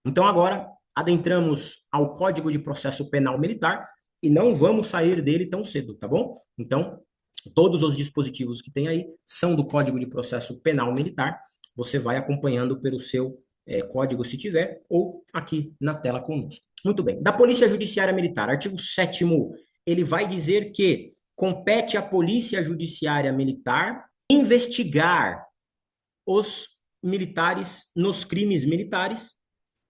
Então, agora, adentramos ao Código de Processo Penal Militar e não vamos sair dele tão cedo, tá bom? Então, todos os dispositivos que tem aí são do Código de Processo Penal Militar. Você vai acompanhando pelo seu código, se tiver, ou aqui na tela conosco. Muito bem. Da Polícia Judiciária Militar, artigo 7º, ele vai dizer que compete à Polícia Judiciária Militar investigar os militares nos crimes militares,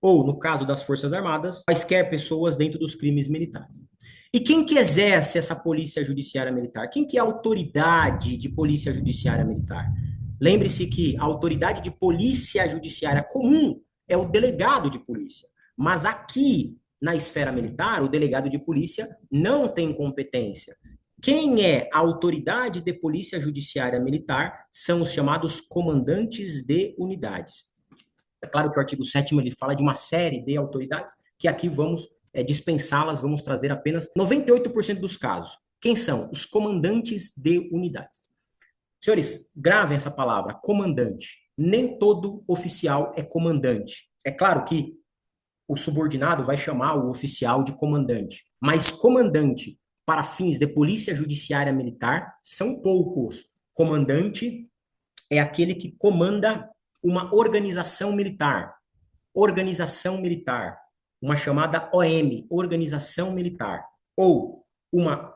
ou, no caso das Forças Armadas, quaisquer pessoas dentro dos crimes militares. E quem que exerce essa polícia judiciária militar? Quem que é a autoridade de polícia judiciária militar? Lembre-se que a autoridade de polícia judiciária comum é o delegado de polícia. Mas aqui, na esfera militar, o delegado de polícia não tem competência. Quem é a autoridade de polícia judiciária militar são os chamados comandantes de unidades. É claro que o artigo 7º ele fala de uma série de autoridades que aqui vamos dispensá-las, vamos trazer apenas 98% dos casos. Quem são? Os comandantes de unidades. Senhores, gravem essa palavra, comandante. Nem todo oficial é comandante. É claro que o subordinado vai chamar o oficial de comandante, mas comandante para fins de polícia judiciária militar são poucos. Comandante é aquele que comanda uma organização militar. Organização militar. Uma chamada OM, Organização Militar. Ou uma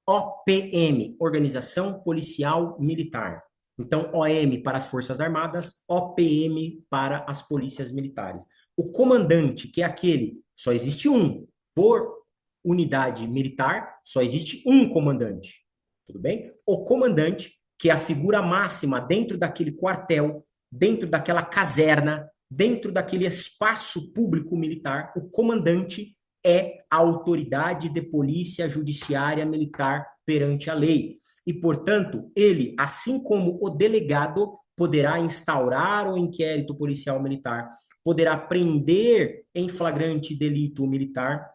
OPM, Organização Policial Militar. Então, OM para as Forças Armadas, OPM para as polícias militares. O comandante, que é aquele, só existe um. Por unidade militar, só existe um comandante. Tudo bem? O comandante, que é a figura máxima dentro daquele quartel, dentro daquela caserna, dentro daquele espaço público militar, o comandante é a autoridade de polícia judiciária militar perante a lei. E, portanto, ele, assim como o delegado, poderá instaurar o inquérito policial militar, poderá prender em flagrante delito militar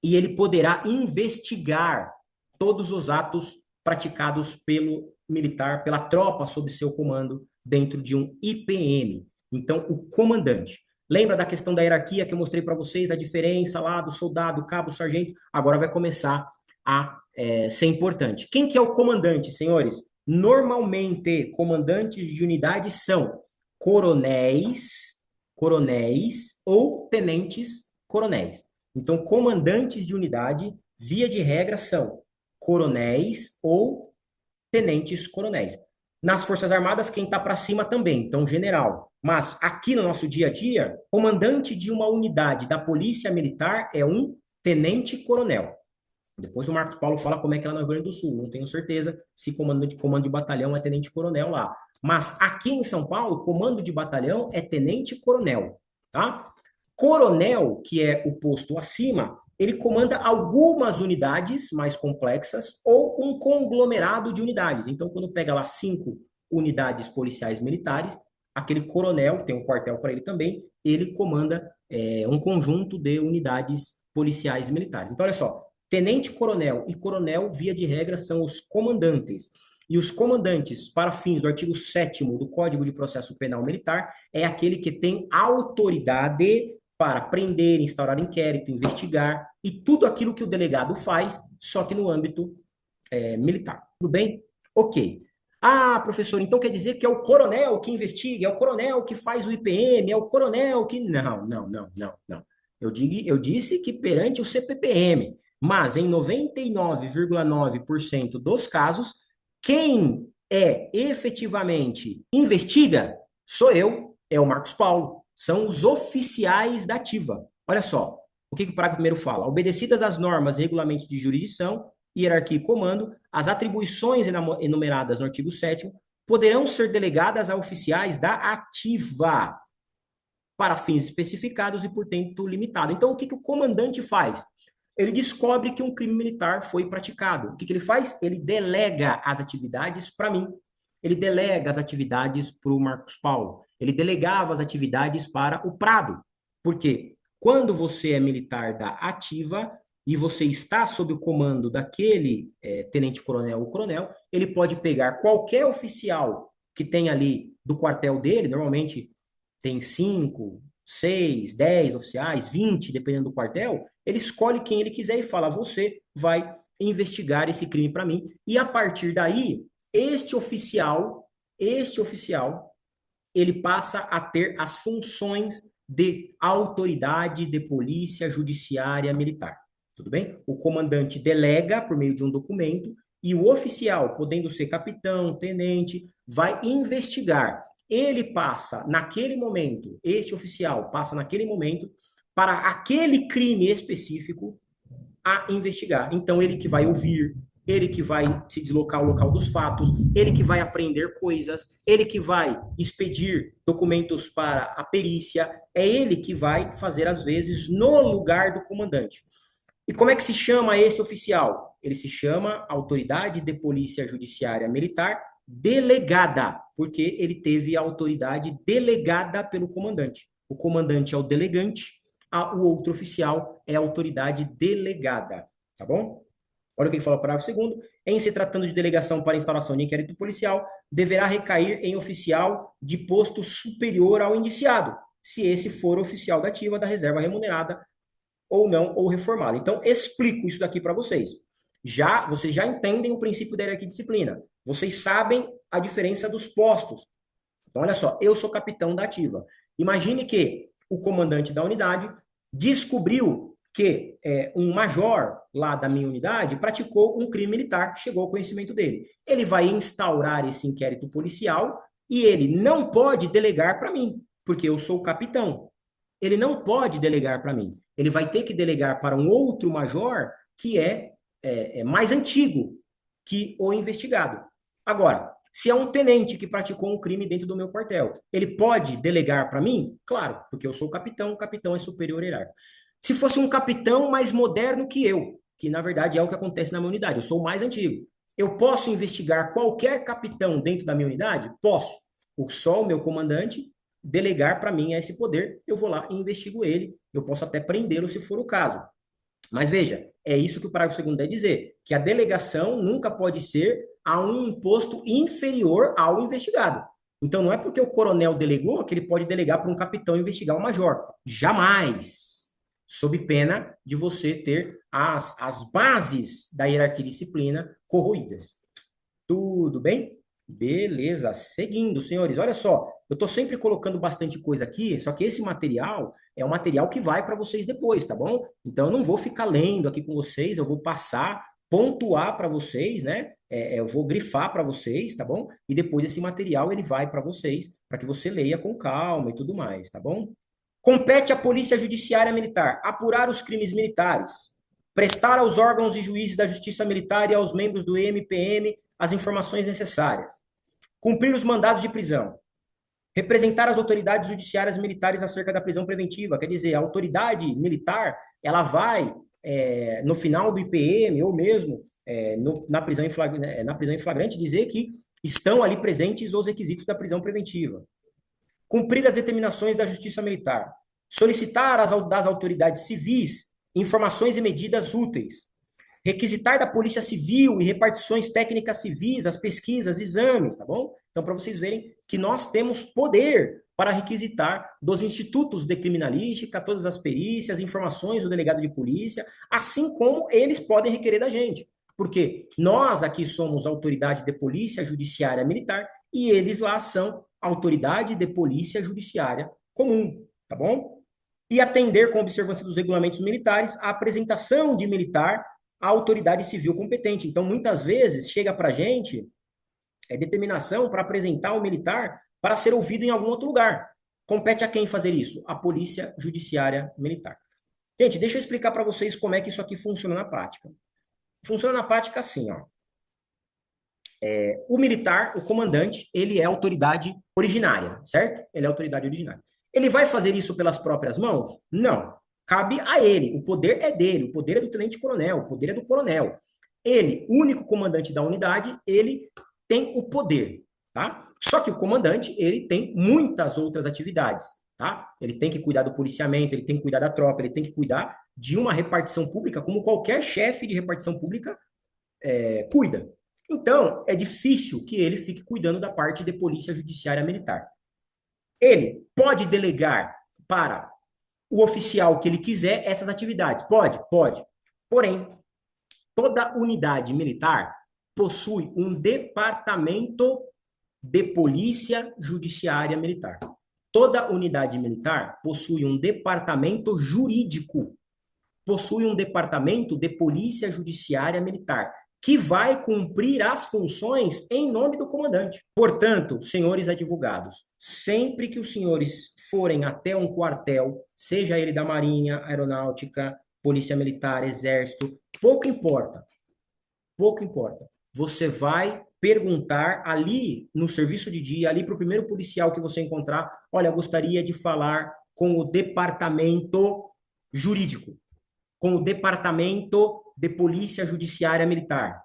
e ele poderá investigar todos os atos praticados pelo militar, pela tropa sob seu comando, dentro de um IPM. Então, o comandante. Lembra da questão da hierarquia que eu mostrei para vocês, a diferença lá do soldado, cabo, sargento? Agora vai começar a ser importante. Quem que é o comandante, senhores? Normalmente, comandantes de unidade são coronéis ou tenentes coronéis. Então, comandantes de unidade, via de regra, são coronéis ou tenentes coronéis. Nas Forças Armadas, quem está para cima também, então general. Mas aqui no nosso dia a dia, comandante de uma unidade da Polícia Militar é um tenente-coronel. Depois o Marcos Paulo fala como é que é lá no Rio Grande do Sul. Não tenho certeza se comando de batalhão é tenente-coronel lá. Mas aqui em São Paulo, comando de batalhão é tenente-coronel, tá? Coronel, que é o posto acima, ele comanda algumas unidades mais complexas ou um conglomerado de unidades. Então, quando pega lá 5 unidades policiais militares, aquele coronel, tem um quartel para ele também, ele comanda um conjunto de unidades policiais militares. Então, olha só, tenente-coronel e coronel, via de regra, são os comandantes. E os comandantes, para fins do artigo 7º do Código de Processo Penal Militar, é aquele que tem autoridade para prender, instaurar inquérito, investigar e tudo aquilo que o delegado faz, só que no âmbito militar. Tudo bem? Ok. Ah, professor, então quer dizer que é o coronel que investiga, é o coronel que faz o IPM, é o coronel que. Não, não, não, não, não. Eu disse que perante o CPPM, mas em 99,9% dos casos, quem efetivamente investiga sou eu, é o Marcos Paulo. São os oficiais da ativa. Olha só, o que o parágrafo primeiro fala? Obedecidas as normas e regulamentos de jurisdição, hierarquia e comando, as atribuições enumeradas no artigo 7º poderão ser delegadas a oficiais da ativa para fins especificados e por tempo limitado. Então, o que o comandante faz? Ele descobre que um crime militar foi praticado. O que ele faz? Ele delega as atividades para mim. Ele delega as atividades para o Marcos Paulo. Ele delegava as atividades para o Prado. Por quê? Quando você é militar da ativa e você está sob o comando daquele tenente-coronel ou coronel, ele pode pegar qualquer oficial que tem ali do quartel dele, normalmente tem 5, 6, 10 oficiais, 20, dependendo do quartel, ele escolhe quem ele quiser e fala: você vai investigar esse crime para mim. E a partir daí, este oficial, ele passa a ter as funções de autoridade de polícia judiciária militar. Tudo bem? O comandante delega por meio de um documento e o oficial, podendo ser capitão, tenente, vai investigar. Ele passa naquele momento, este oficial passa naquele momento para aquele crime específico a investigar. Então, ele que vai ouvir, ele que vai se deslocar ao local dos fatos, ele que vai aprender coisas, ele que vai expedir documentos para a perícia, é ele que vai fazer, às vezes, no lugar do comandante. E como é que se chama esse oficial? Ele se chama Autoridade de Polícia Judiciária Militar Delegada, porque ele teve a autoridade delegada pelo comandante. O comandante é o delegante, o outro oficial é a autoridade delegada, tá bom? Olha o que ele fala no parágrafo segundo. Em se tratando de delegação para instauração de inquérito policial, deverá recair em oficial de posto superior ao indiciado, se esse for oficial da ativa da reserva remunerada ou não, ou reformado. Então, explico isso daqui para vocês. Vocês já entendem o princípio da hierarquia e disciplina. Vocês sabem a diferença dos postos. Então, olha só, eu sou capitão da ativa. Imagine que o comandante da unidade descobriu que um major lá da minha unidade praticou um crime militar, chegou ao conhecimento dele. Ele vai instaurar esse inquérito policial e ele não pode delegar para mim, porque eu sou o capitão. Ele não pode delegar para mim. Ele vai ter que delegar para um outro major que é mais antigo que o investigado. Agora, se é um tenente que praticou um crime dentro do meu quartel, ele pode delegar para mim? Claro, porque eu sou o capitão é superior hierárquico. Se fosse um capitão mais moderno que eu, que na verdade é o que acontece na minha unidade, eu sou o mais antigo, eu posso investigar qualquer capitão dentro da minha unidade? Posso. Só o meu comandante delegar para mim esse poder, eu vou lá e investigo ele, eu posso até prendê-lo se for o caso. Mas veja, é isso que o parágrafo 2º deve dizer, que a delegação nunca pode ser a um posto inferior ao investigado. Então, não é porque o coronel delegou que ele pode delegar para um capitão investigar o major. Jamais. Sob pena de você ter as bases da hierarquia e disciplina corroídas. Tudo bem? Beleza. Seguindo, senhores. Olha só, eu estou sempre colocando bastante coisa aqui, só que esse material é um material que vai para vocês depois, tá bom? Então, eu não vou ficar lendo aqui com vocês, eu vou passar, pontuar para vocês, né? Eu vou grifar para vocês, tá bom? E depois esse material ele vai para vocês, para que você leia com calma e tudo mais, tá bom? Compete à Polícia Judiciária Militar apurar os crimes militares, prestar aos órgãos e juízes da Justiça Militar e aos membros do MPM as informações necessárias, cumprir os mandados de prisão, representar as autoridades judiciárias militares acerca da prisão preventiva, quer dizer, a autoridade militar, ela vai, no final do IPM, ou mesmo na prisão em flagrante, dizer que estão ali presentes os requisitos da prisão preventiva. Cumprir as determinações da Justiça Militar, solicitar das autoridades civis informações e medidas úteis, requisitar da Polícia Civil e repartições técnicas civis, as pesquisas, exames, tá bom? Então, para vocês verem que nós temos poder para requisitar dos institutos de criminalística, todas as perícias, informações do delegado de polícia, assim como eles podem requerer da gente. Porque nós aqui somos autoridade de polícia judiciária militar e eles lá são autoridade de polícia judiciária comum, tá bom? E atender com observância dos regulamentos militares a apresentação de militar à autoridade civil competente. Então, muitas vezes, chega para a gente determinação para apresentar o militar para ser ouvido em algum outro lugar. Compete a quem fazer isso? A Polícia Judiciária Militar. Gente, deixa eu explicar para vocês como é que isso aqui funciona na prática. Funciona na prática assim, ó. O militar, o comandante, ele é autoridade originária, certo? Ele é autoridade originária. Ele vai fazer isso pelas próprias mãos? Não. Cabe a ele. O poder é dele. O poder é do tenente-coronel. O poder é do coronel. Ele, único comandante da unidade, ele tem o poder, tá? Só que o comandante, ele tem muitas outras atividades, tá? Ele tem que cuidar do policiamento, ele tem que cuidar da tropa, ele tem que cuidar de uma repartição pública, como qualquer chefe de repartição pública cuida. Então, é difícil que ele fique cuidando da parte de polícia judiciária militar. Ele pode delegar para o oficial que ele quiser essas atividades. Pode? Pode. Porém, toda unidade militar possui um departamento de polícia judiciária militar. Toda unidade militar possui um departamento jurídico, possui um departamento de polícia judiciária militar, que vai cumprir as funções em nome do comandante. Portanto, senhores advogados, sempre que os senhores forem até um quartel, seja ele da Marinha, Aeronáutica, Polícia Militar, Exército, pouco importa, pouco importa. Você vai perguntar ali no serviço de dia, ali para o primeiro policial que você encontrar, olha, eu gostaria de falar com o departamento jurídico, com o departamento de Polícia Judiciária Militar.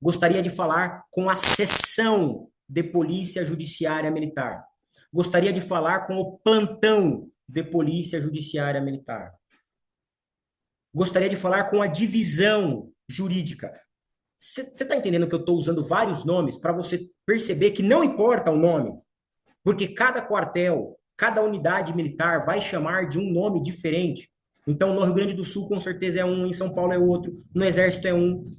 Gostaria de falar com a seção de Polícia Judiciária Militar. Gostaria de falar com o plantão de Polícia Judiciária Militar. Gostaria de falar com a divisão jurídica. Você está entendendo que eu estou usando vários nomes para você perceber que não importa o nome, porque cada quartel, cada unidade militar vai chamar de um nome diferente. Então, no Rio Grande do Sul, com certeza é um, em São Paulo é outro, no Exército é um.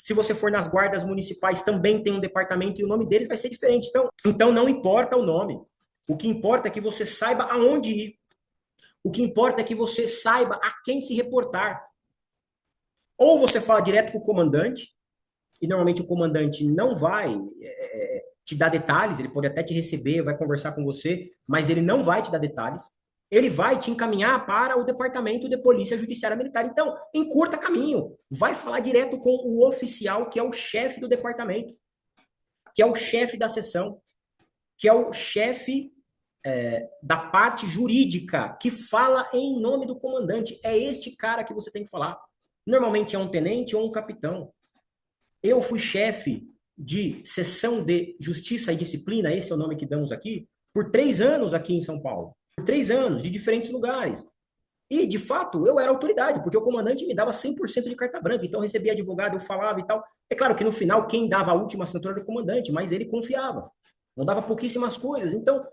Se você for nas guardas municipais, também tem um departamento e o nome deles vai ser diferente. Então não importa o nome. O que importa é que você saiba aonde ir. O que importa é que você saiba a quem se reportar. Ou você fala direto com o comandante, e normalmente o comandante não vai te dar detalhes, ele pode até te receber, vai conversar com você, mas ele não vai te dar detalhes. Ele vai te encaminhar para o Departamento de Polícia Judiciária Militar. Então, encurta caminho. Vai falar direto com o oficial, que é o chefe do departamento, que é o chefe da seção, que é o chefe da parte jurídica, que fala em nome do comandante. É este cara que você tem que falar. Normalmente é um tenente ou um capitão. Eu fui chefe de seção de Justiça e Disciplina, esse é o nome que damos aqui, por 3 anos aqui em São Paulo. Por 3 anos, de diferentes lugares. E, de fato, eu era autoridade, porque o comandante me dava 100% de carta branca, então eu recebia advogado, eu falava e tal. É claro que no final, quem dava a última assinatura era o comandante, mas ele confiava. Não dava pouquíssimas coisas. Então,